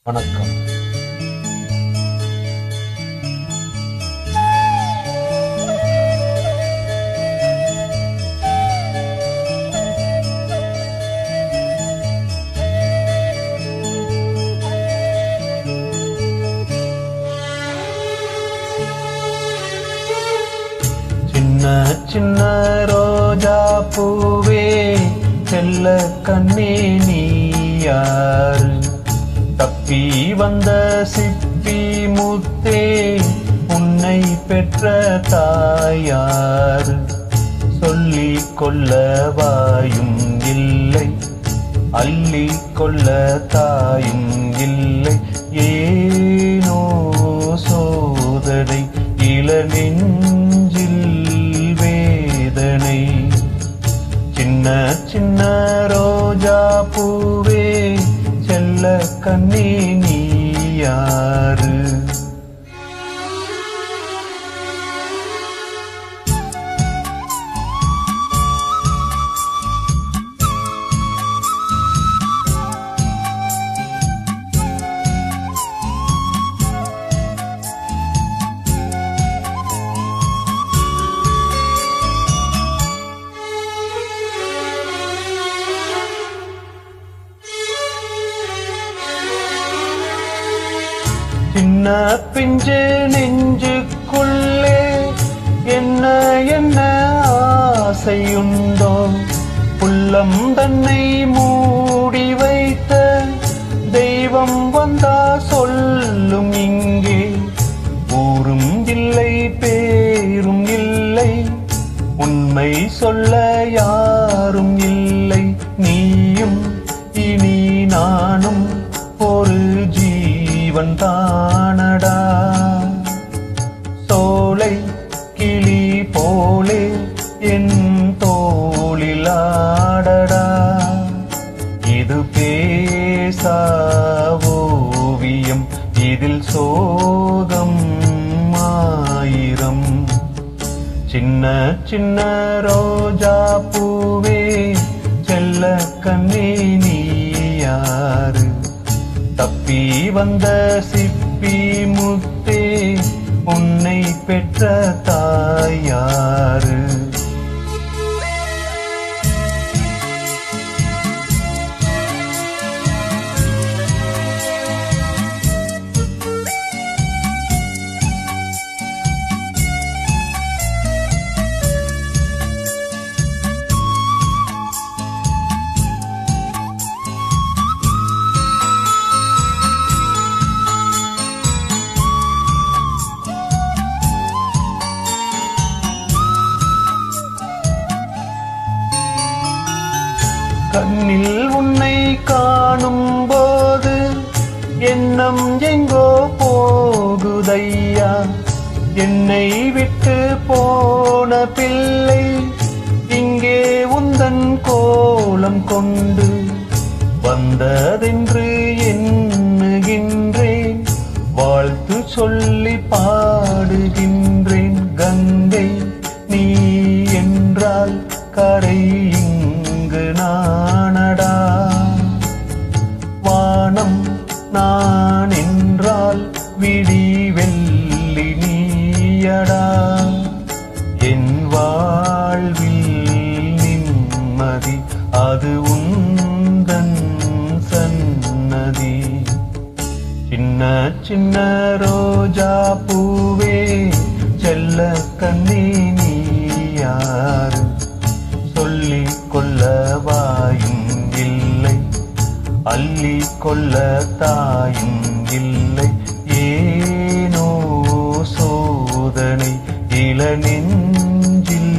வணக்கம். சின்ன சின்ன ரோஜா பூவே செல்ல கண்ணே நீ யாரு? தப்பி வந்த சிப்பி முத்தே உன்னை பெற்ற தாயாரு? சொல்லிக் கொள்ள வாயும் இல்லை, அள்ளிக் கொள்ள தாயும் இல்லை. ஏனோ சோதனை இளநெஞ்சில் வேதனை. சின்ன சின்ன ரோஜா பூவே செல்ல கண்ணே நீ யாரு? சின்ன பிஞ்சு நெஞ்சுக்குள்ளே என்ன என்ன ஆசையுண்டோ? உள்ளம் தன்னை மூடி வைத்த தெய்வம் வந்தா சொல்லும் இங்கே. ஊரும் இல்லை பேரும் இல்லை, உண்மை சொல்ல யாரும் இல்லை. நீயும் இனி நானும் ஒரு ஜீவன் தானடா. சோலை கிளி போலே என் தோளிலாடடா. இது பேசா ஓவியம், இதில் சோகம் ஆயிரம். சின்ன சின்ன ரோஜா பூவே செல்ல கண்ணே நீ யாரு? தப்பி வந்த சிப்பி முத்தே உன்னை பெற்ற தாயாரு? கண்ணில் உன்னை காணும் போது எண்ணம் எங்கோ போகுதையா. என்னை விட்டு போன பிள்ளை இங்கே உந்தன் கோலம் கொண்டு வந்ததென்று எண்ணுகின்றேன். வாழ்த்து சொல்லி பாடுகின்றேன். கங்கை நீ என்றால் கரை நானடா. வானம் நான் என்றால் விடி வெள்ளி நீயடா. என் வாழ்வில் நிம்மதி அது உந்தன் சன்னதி. சின்ன சின்ன ரோஜா பூவே செல்ல கண்ணே நீ யாரு? சொல்லிக் கொள்ள வாயும் இல்லை, அள்ளிக் கொள்ள தாயும் இல்லை. ஏனோ சோதனை இளநெஞ்சில்